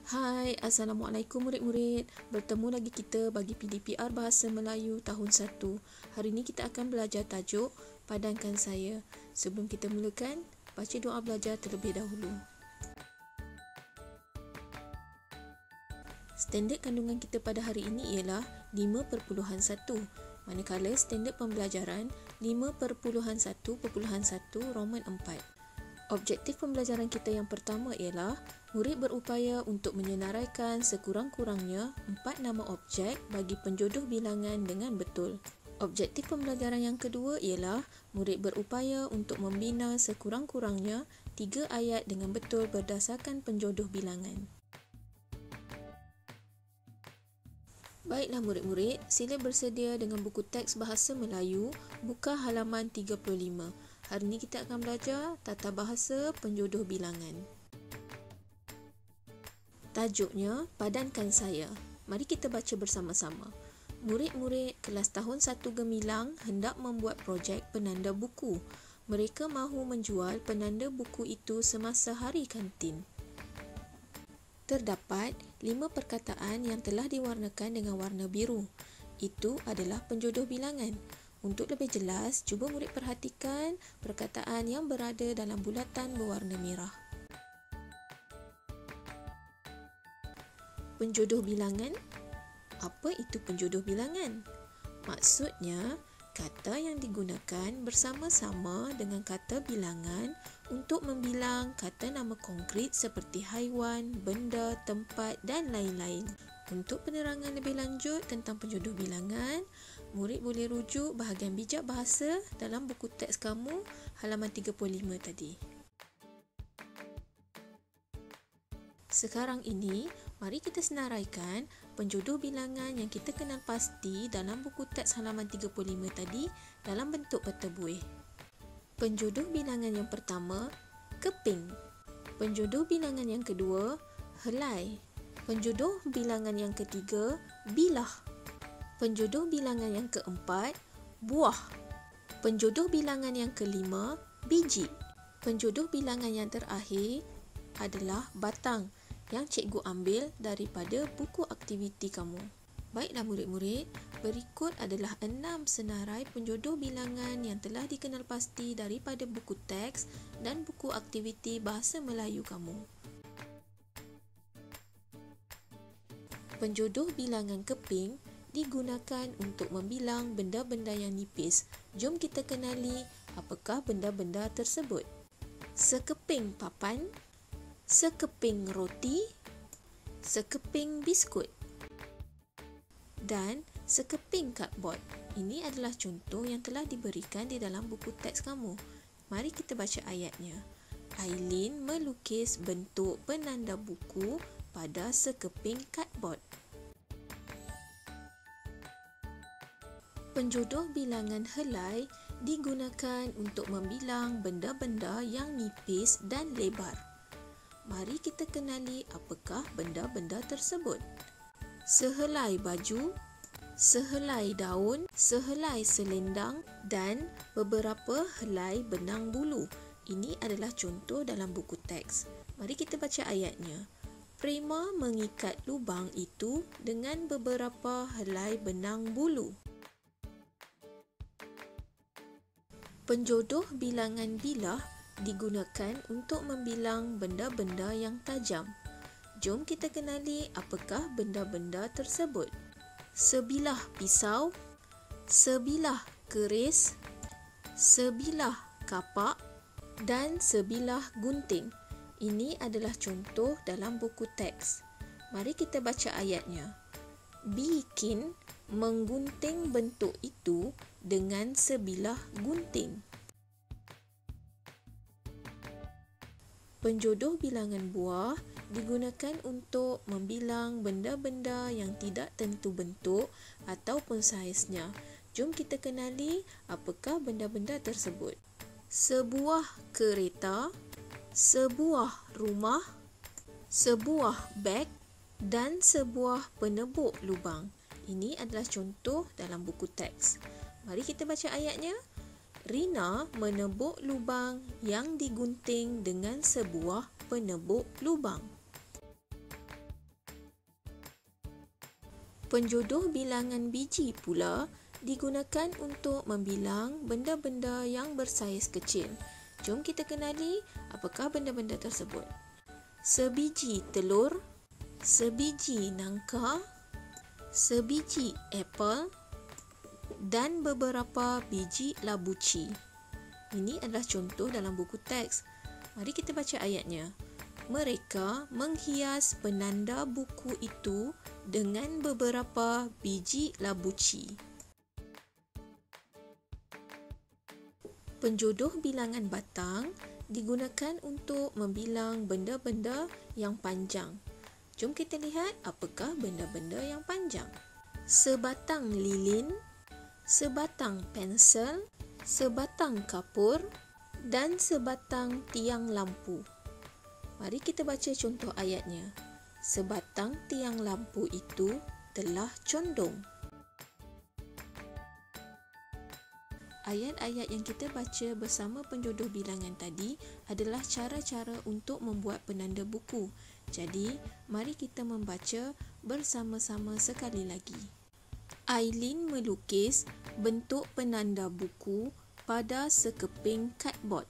Hai, Assalamualaikum murid-murid. Bertemu lagi kita bagi PDPR Bahasa Melayu tahun 1. Hari ini kita akan belajar tajuk Padankan Saya. Sebelum kita mulakan, baca doa belajar terlebih dahulu. Standard kandungan kita pada hari ini ialah 5.1. Manakala standard pembelajaran 5.1.1 Roman 4. Objektif pembelajaran kita yang pertama ialah murid berupaya untuk menyenaraikan sekurang-kurangnya 4 nama objek bagi penjodoh bilangan dengan betul. Objektif pembelajaran yang kedua ialah murid berupaya untuk membina sekurang-kurangnya 3 ayat dengan betul berdasarkan penjodoh bilangan. Baiklah murid-murid, sila bersedia dengan buku teks Bahasa Melayu, buka halaman 35. Hari ini kita akan belajar tata bahasa penjodoh bilangan. Tajuknya, Padankan Saya. Mari kita baca bersama-sama. Murid-murid kelas tahun 1 Gemilang hendak membuat projek penanda buku. Mereka mahu menjual penanda buku itu semasa hari kantin. Terdapat 5 perkataan yang telah diwarnakan dengan warna biru. Itu adalah penjodoh bilangan. Untuk lebih jelas, cuba murid perhatikan perkataan yang berada dalam bulatan berwarna merah. Penjodoh bilangan? Apa itu penjodoh bilangan? Maksudnya, kata yang digunakan bersama-sama dengan kata bilangan untuk membilang kata nama konkret seperti haiwan, benda, tempat dan lain-lain. Untuk penerangan lebih lanjut tentang penjodoh bilangan, murid boleh rujuk bahagian bijak bahasa dalam buku teks kamu halaman 35 tadi. Sekarang ini, mari kita senaraikan penjodoh bilangan yang kita kenal pasti dalam buku teks halaman 35 tadi dalam bentuk peta buih. Penjodoh bilangan yang pertama, keping. Penjodoh bilangan yang kedua, helai. Penjodoh bilangan yang ketiga, bilah. Penjodoh bilangan yang keempat, buah. Penjodoh bilangan yang kelima, biji. Penjodoh bilangan yang terakhir adalah batang yang cikgu ambil daripada buku aktiviti kamu. Baiklah murid-murid, berikut adalah 6 senarai penjodoh bilangan yang telah dikenal pasti daripada buku teks dan buku aktiviti Bahasa Melayu kamu. Penjodoh bilangan keping digunakan untuk membilang benda-benda yang nipis. Jom kita kenali apakah benda-benda tersebut. Sekeping papan, sekeping roti, sekeping biskut dan sekeping kadbod. Ini adalah contoh yang telah diberikan di dalam buku teks kamu. Mari kita baca ayatnya. Aileen melukis bentuk penanda buku pada sekeping kadbod. Penjodoh bilangan helai digunakan untuk membilang benda-benda yang nipis dan lebar. Mari kita kenali apakah benda-benda tersebut. Sehelai baju, sehelai daun, sehelai selendang dan beberapa helai benang bulu. Ini adalah contoh dalam buku teks. Mari kita baca ayatnya. Prema mengikat lubang itu dengan beberapa helai benang bulu. Penjodoh bilangan bilah digunakan untuk membilang benda-benda yang tajam. Jom kita kenali apakah benda-benda tersebut. Sebilah pisau, sebilah keris, sebilah kapak dan sebilah gunting. Ini adalah contoh dalam buku teks. Mari kita baca ayatnya. Bikin menggunting bentuk itu dengan sebilah gunting. Penjodoh bilangan buah digunakan untuk membilang benda-benda yang tidak tentu bentuk ataupun saiznya. Jom kita kenali apakah benda-benda tersebut. Sebuah kereta, sebuah rumah, sebuah beg dan sebuah penebuk lubang. Ini adalah contoh dalam buku teks. Mari kita baca ayatnya. Rina menebuk lubang yang digunting dengan sebuah penebuk lubang. Penjodoh bilangan biji pula digunakan untuk membilang benda-benda yang bersaiz kecil. Jom kita kenali apakah benda-benda tersebut. Sebiji telur, sebiji nangka, sebiji apple dan beberapa biji labuci. Ini adalah contoh dalam buku teks. Mari kita baca ayatnya. Mereka menghias penanda buku itu dengan beberapa biji labuci. Penjodoh bilangan batang digunakan untuk membilang benda-benda yang panjang. Jom kita lihat apakah benda-benda yang panjang. Sebatang lilin, sebatang pensel, sebatang kapur dan sebatang tiang lampu. Mari kita baca contoh ayatnya. Sebatang tiang lampu itu telah condong. Ayat-ayat yang kita baca bersama penjodoh bilangan tadi adalah cara-cara untuk membuat penanda buku. Jadi, mari kita membaca bersama-sama sekali lagi. Aileen melukis bentuk penanda buku pada sekeping cardboard.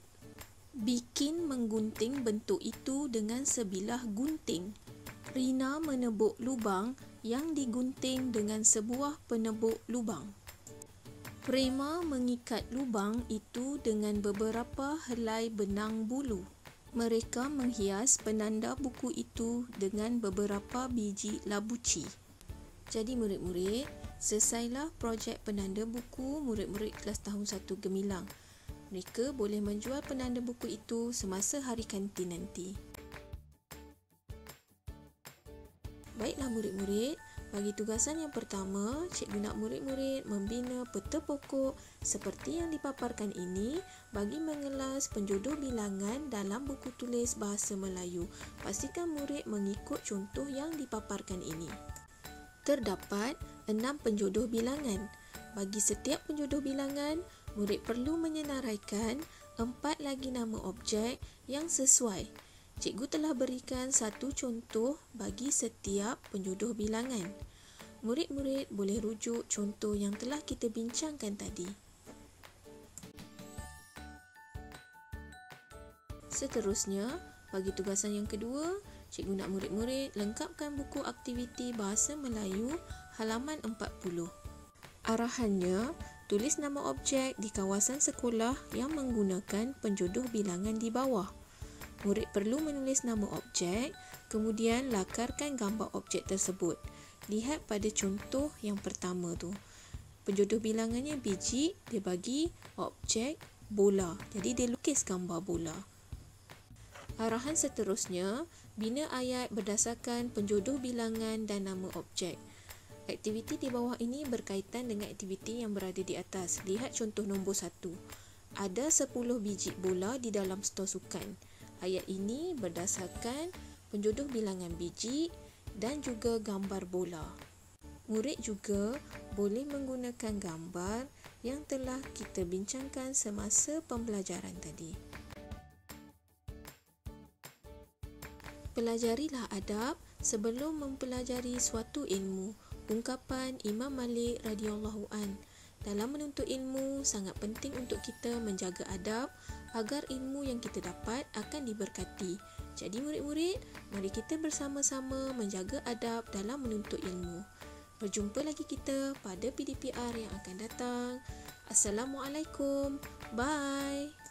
Bikin menggunting bentuk itu dengan sebilah gunting. Rina menebuk lubang yang digunting dengan sebuah penebuk lubang. Prema mengikat lubang itu dengan beberapa helai benang bulu. Mereka menghias penanda buku itu dengan beberapa biji labuci. Jadi murid-murid, selesailah projek penanda buku murid-murid kelas tahun 1 Gemilang. Mereka boleh menjual penanda buku itu semasa hari kantin nanti. Baiklah murid-murid, bagi tugasan yang pertama, cikgu nak murid-murid membina peta pokok seperti yang dipaparkan ini bagi mengelas penjodoh bilangan dalam buku tulis bahasa Melayu. Pastikan murid mengikut contoh yang dipaparkan ini. Terdapat 6 penjodoh bilangan. Bagi setiap penjodoh bilangan, murid perlu menyenaraikan 4 lagi nama objek yang sesuai. Cikgu telah berikan satu contoh bagi setiap penjodoh bilangan. Murid-murid boleh rujuk contoh yang telah kita bincangkan tadi. Seterusnya, bagi tugasan yang kedua, cikgu nak murid-murid lengkapkan buku aktiviti Bahasa Melayu halaman 40. Arahannya, tulis nama objek di kawasan sekolah yang menggunakan penjodoh bilangan di bawah. Murid perlu menulis nama objek, kemudian lakarkan gambar objek tersebut. Lihat pada contoh yang pertama tu. Penjodoh bilangannya biji, dia bagi objek bola. Jadi dia lukis gambar bola. Arahan seterusnya, bina ayat berdasarkan penjodoh bilangan dan nama objek. Aktiviti di bawah ini berkaitan dengan aktiviti yang berada di atas. Lihat contoh nombor 1. Ada 10 biji bola di dalam stor sukan. Ayat ini berdasarkan penjodoh bilangan biji dan juga gambar bola. Murid juga boleh menggunakan gambar yang telah kita bincangkan semasa pembelajaran tadi. Pelajarilah adab sebelum mempelajari suatu ilmu. Ungkapan Imam Malik radhiyallahu an. Dalam menuntut ilmu, sangat penting untuk kita menjaga adab agar ilmu yang kita dapat akan diberkati. Jadi murid-murid, mari kita bersama-sama menjaga adab dalam menuntut ilmu. Berjumpa lagi kita pada PDPR yang akan datang. Assalamualaikum. Bye.